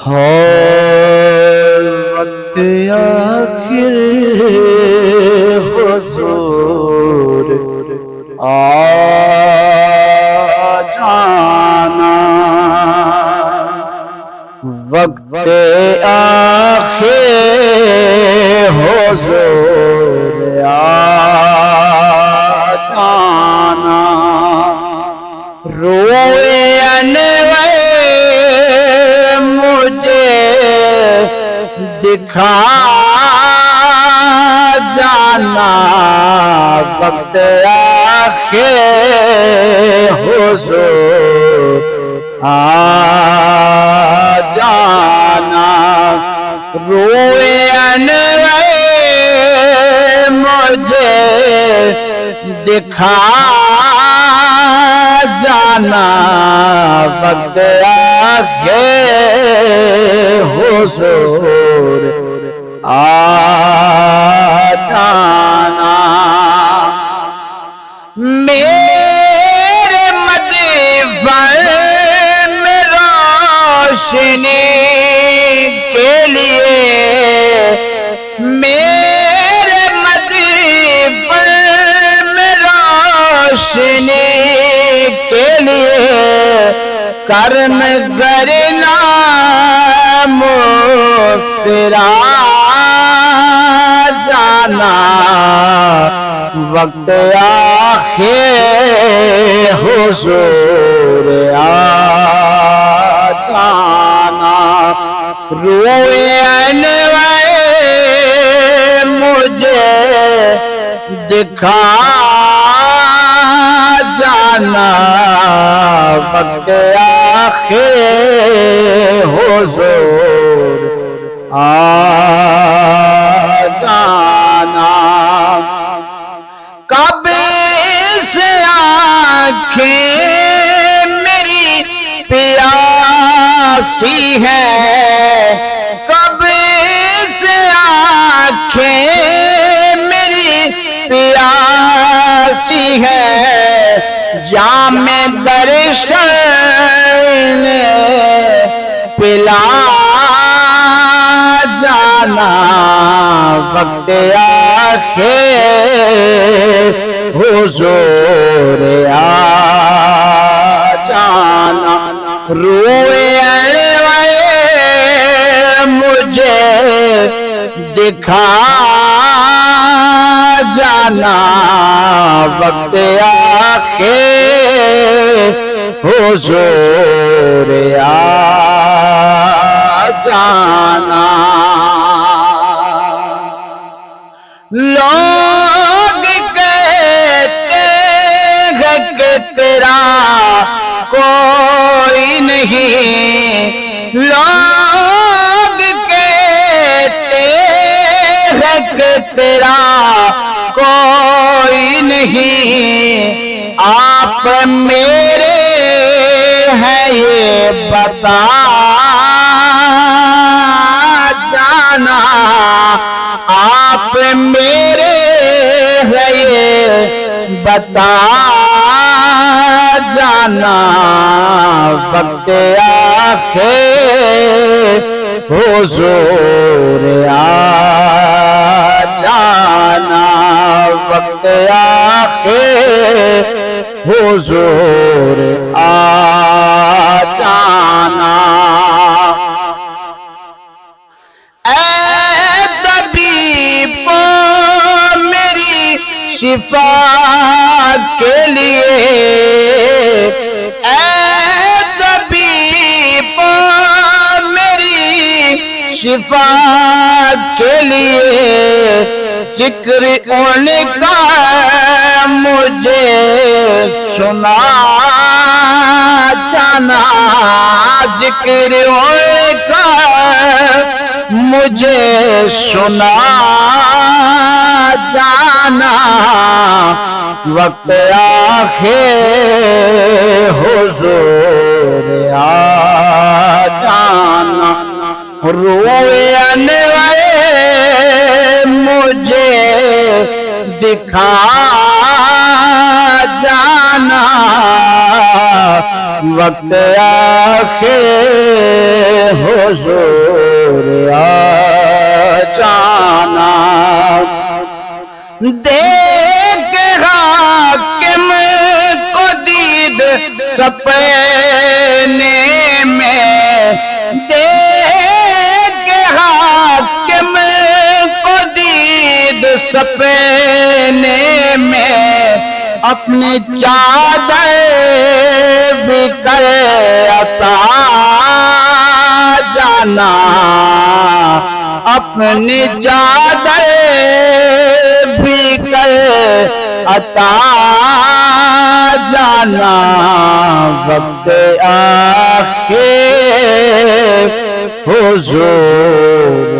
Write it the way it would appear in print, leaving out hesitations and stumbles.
ہر وقت آخر حضور آ جانا، وقت آخر حضور آ جانا، روئے انور مجھے دکھا جانا، وقت آخر حضور آ جانا، روئے انور مجھے دکھا جانا، وقت آخر حضور آ جانا، میرے مدفن میں روشنی کے لیے، میرے مدفن میں روشنی کے لیے کرم کرنا مسکرا جانا، وقت آخر حضور آ جانا، روئے انور مجھے دکھا جانا، وقت آخر حضور آ جانا، کب سے آنکھیں میری پیاسی ہیں، کب سے آنکھیں میری پیاسی ہیں، جام درشن پلا جانا، وقت آخر حضور آ جانا، روئے انور مجھے دکھا جانا، وقت آخر حضور آ جانا، لوگ کہتے ہیں کہ تیرا کوئی نہیں، لوگ کہتے ہیں کہ تیرا کوئی نہیں، آپ میرے ہیں یہ بتا جانا، آپ میرے ہیں یہ بتا جانا، وقت آخر حضور آ جانا، وقت آخر حضور آ جانا، اے طبیب میری شفا کے لیے، اے طبیب میری شفا کے لیے، ذکر ان کا مجھے سنا جانا، ذکر ان کا مجھے سنا جانا، وقت آخر حضور آ جانا، روئے انور مجھے دکھا جانا، وقت آخر حضور حضور آ جانا دیکھ حاکم کو دید سپنے میں دیکھ حاکم کو دید سپنے میں اپنی چادر بھی کر عطا جانا اپنی چادر بھی کر عطا جانا وقت آخر حضور